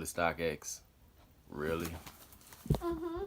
Really, StockX? Really? Mm-hmm.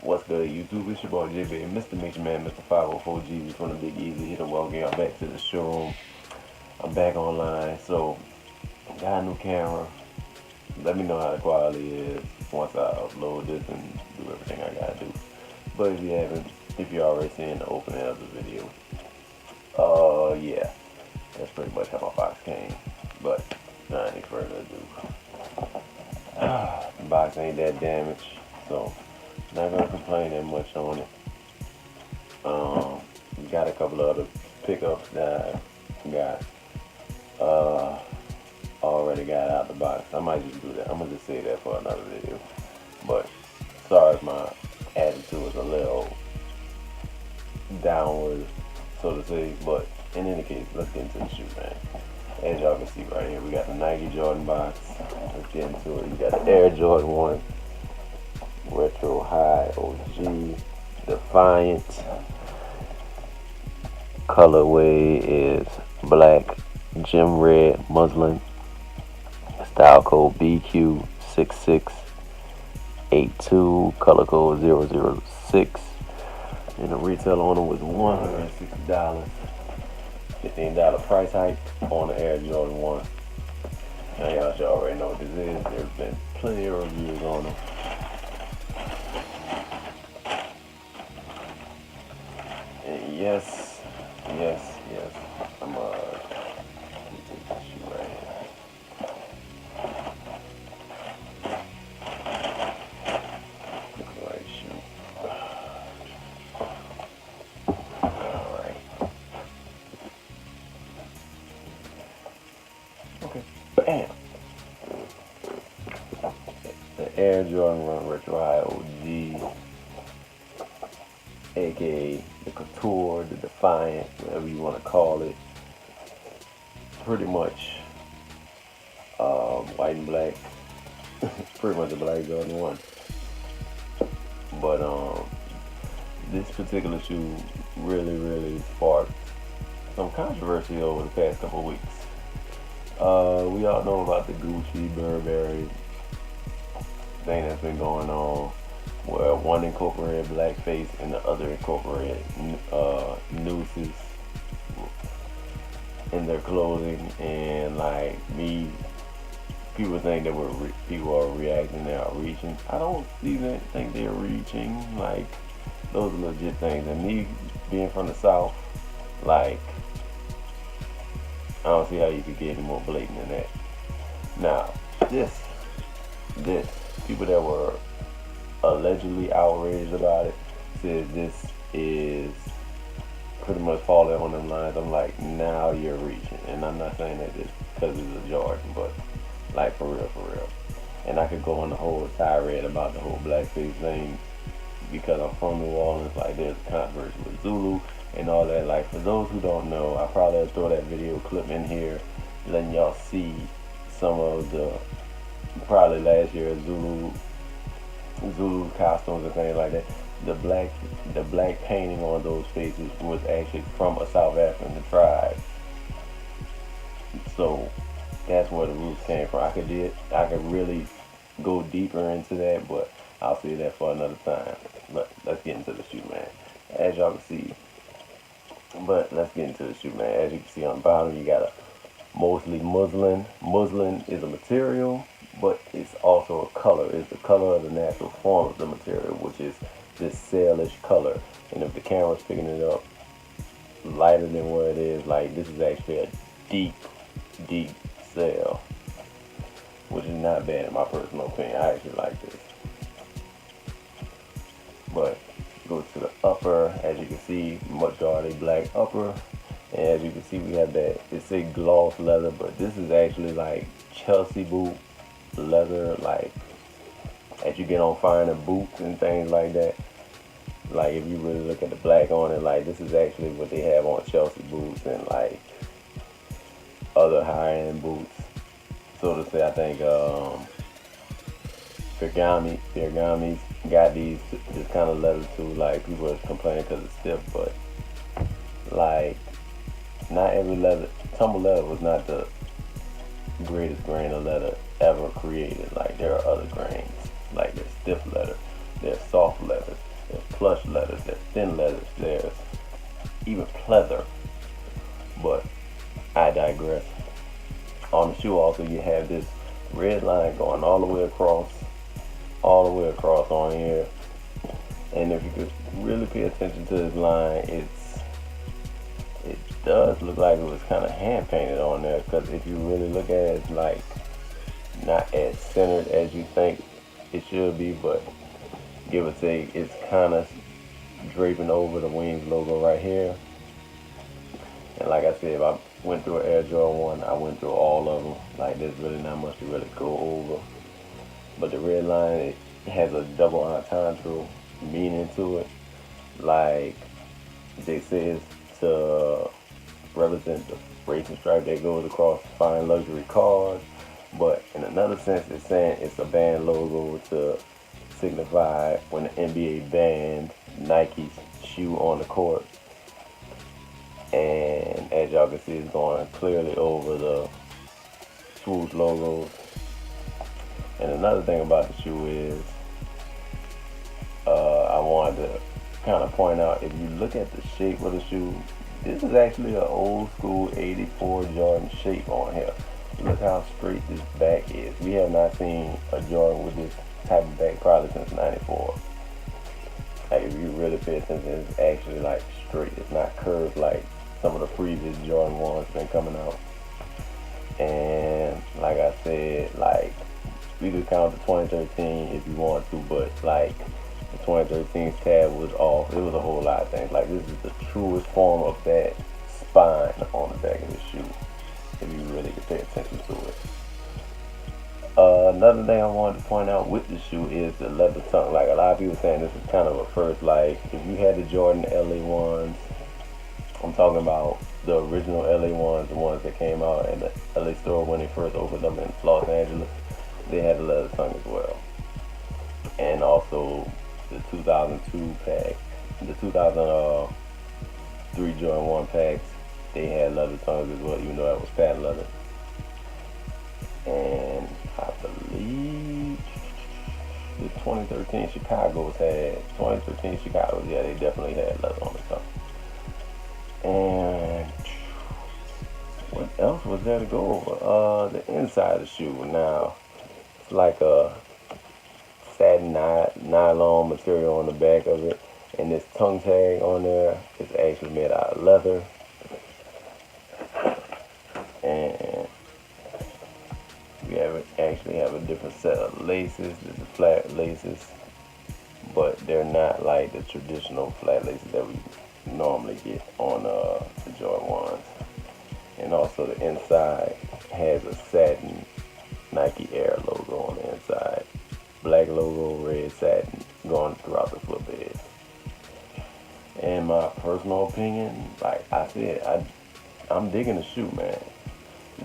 What's good, YouTube? It's your boy JB, Mr. Mixer Man, Mr. 504G from the Big Easy. Hit and welcome y'all back to the showroom. I'm back online, so got a new camera. Let me know how the quality is once I upload this and do everything I gotta do. But if you already seen the opening of the video, yeah, that's pretty much how my box came. But not any further ado, the box ain't that damaged, so not gonna complain that much on it. Got a couple of other pickups that I got already got out the box. I might just do that. I'm gonna just say that for another video. But sorry if my attitude is a little downward, so to say. But in any case, let's get into the shoe, man. As y'all can see right here, we got the Nike Jordan box. Let's get into it. You got the Air Jordan 1 Retro High OG Defiant. Colorway is black gem red muslin. Style code BQ6682. Color code 006. And the retail on it was $160. $15 price hike on the Air Jordan 1. Now y'all should already know what this is. There's been plenty of reviews on them. And yes. I'm take this shoe right here. Right shoe. Alright. Okay. Bam. The Air Jordan 1 Retro High OG, aka the couture, the defiant, whatever you want to call it. Pretty much white and black. Pretty much a black Jordan 1. But this particular shoe really sparked some controversy over the past couple of weeks. We all know about the Gucci Burberry thing that's been going on, where one incorporated blackface and the other incorporated nooses in their clothing, and like people think that people are reacting, they are reaching. I don't even think they're reaching. Like, those are legit things. And me being from the South, like, I don't see how you could get any more blatant than that. Now, this people that were allegedly outraged about it says this is pretty much falling on them lines. I'm like, now you're reaching. And I'm not saying that just because it's a Jordan, but like for real. And I could go on the whole tirade about the whole blackface thing because I'm from New Orleans. Like, there's a controversy with Zulu and all that. Like, for those who don't know, I probably will throw that video clip in here, letting y'all see some of the probably last year Zulu costumes and things like that. The black painting on those faces was actually from a South African tribe. So that's where the roots came from. I could really go deeper into that, but I'll say that for another time. But let's get into the shoe, man. As y'all can see. But let's get into the shoe, man. As you can see on the bottom, you got a mostly muslin. Muslin is a material, but it's also a color. It's the color of the natural form of the material, which is this salish color. And if the camera's picking it up lighter than what it is, like, this is actually a deep sail, which is not bad in my personal opinion. I actually like this. But go to the upper, as you can see, majority black upper. And as you can see, we have that, it say gloss leather, but this is actually like Chelsea boot leather, like as you get on finer boots and things like that. Like if you really look at the black on it, like this is actually what they have on Chelsea boots and like other high end boots. So to say, I think Ferragami's got this kind of leather too. Like people are complaining because it's stiff, but like not every leather, tumble leather was not the greatest grain of leather ever created. Like there are other grains. Like there's stiff leather, there's soft leather, there's plush leathers, there's thin leathers, there's even pleather. But I digress. On the shoe also you have this red line going all the way across on here. And if you could really pay attention to this line, it does look like it was kind of hand painted on there. Because if you really look at it, it's like not as centered as you think it should be, but give or take, it's kind of draping over the Wings logo right here. And like I said, if I went through an Air Jordan 1, I went through all of them. Like there's really not much to really go over. But the red line, it has a double entendre meaning to it. Like they say it's to represent the racing stripe that goes across fine luxury cars. But in another sense, it's saying it's a band logo to signify when the NBA banned Nike's shoe on the court. And as y'all can see, it's going clearly over the swoosh logos. And another thing about the shoe is, I wanted to kind of point out, if you look at the shape of the shoe, this is actually an old school 84 Jordan shape on here. Look how straight this back is. We have not seen a Jordan with this type of back probably since 94. Like if you really pay attention, it's actually like straight. It's not curved like some of the previous Jordan 1s been coming out. And like I said, like we could count the 2013 if you want to, but like the 2013 tab was off. It was a whole lot of things. Like this is the truest form of that spine on the back of the shoe, if you really could pay attention to it. Another thing I wanted to point out with the shoe is the leather tongue. Like a lot of people saying this is kind of a first. Like if you had the Jordan LA ones, I'm talking about the original LA ones, the ones that came out in the LA store when they first opened them in Los Angeles, they had the leather tongue as well. And also the 2002 pack, the 2003 Jordan 1 packs, they had leather tongues as well, even though that was patent leather. And I believe the 2013 Chicago's yeah, they definitely had leather on the tongue. And what else was there to go over? The inside of the shoe. Now, it's like a satin nylon material on the back of it. And this tongue tag on there is actually made out of leather. And actually have a different set of laces. There's the flat laces, but they're not like the traditional flat laces that we normally get on the Jordan 1s. And also the inside has a satin Nike Air logo on the inside. Black logo, red satin going throughout the footbed. In my personal opinion, like I said, I'm digging the shoe, man.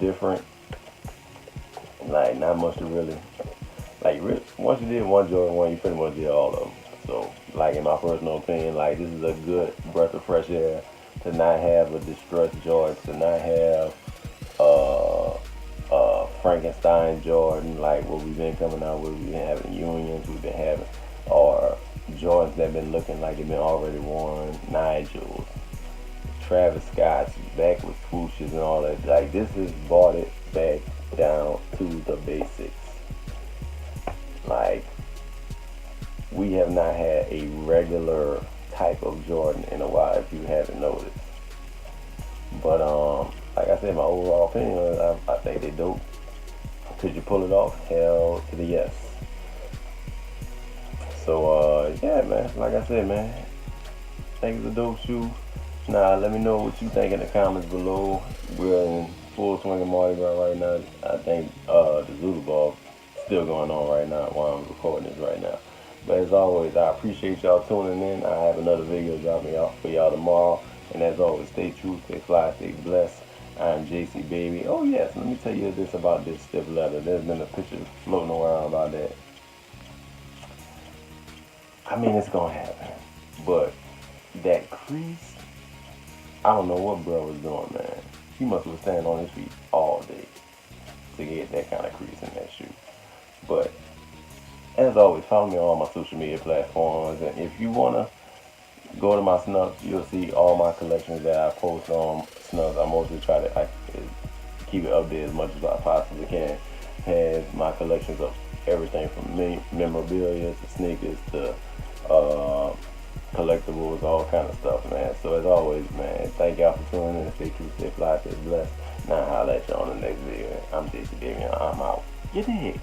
Different. Like not much to really like. Once you did one Jordan 1, you pretty much did all of them. So, like in my personal opinion, like this is a good breath of fresh air to not have a distressed Jordan, to not have Frankenstein Jordan like what we've been coming out with. We've been having Unions, we've been having, or Jordans that been looking like they've been already worn, Nigels, Travis Scott's back with swooshes and all that. Like this has brought it back down to the basics. Like we have not had a regular type of Jordan in a while, if you haven't noticed. But like I said, my overall opinion, I think they dope. Could you pull it off? Hell to the yes. So yeah, man. Like I said, man, I think it's a dope shoe. Now let me know what you think in the comments below. We're in full swing of Mardi Gras right now. I think the Zulu Ball still going on right now while I'm recording this right now. But as always, I appreciate y'all tuning in. I have another video dropping out for y'all tomorrow. And as always, stay true, stay fly, stay blessed. I'm JC Baby. Oh yes, let me tell you this about this stiff leather. There's been a picture floating around about that. I mean, it's gonna happen. But that crease, I don't know what bro was doing, man. He must have been standing on his feet all day to get that kind of crease in that shoe. But as always, follow me on all my social media platforms. And if you wanna go to my Snuff, you'll see all my collections that I post on Snuff. I mostly try to keep it updated as much as I possibly can. Has my collections of everything from memorabilia to sneakers to collectibles, all kind of stuff, man. So as always, man, thank y'all for tuning in. Stay true, stay fly, stay blessed. Now I'll let you on the next video. I'm JC Baby and I'm out. You dig?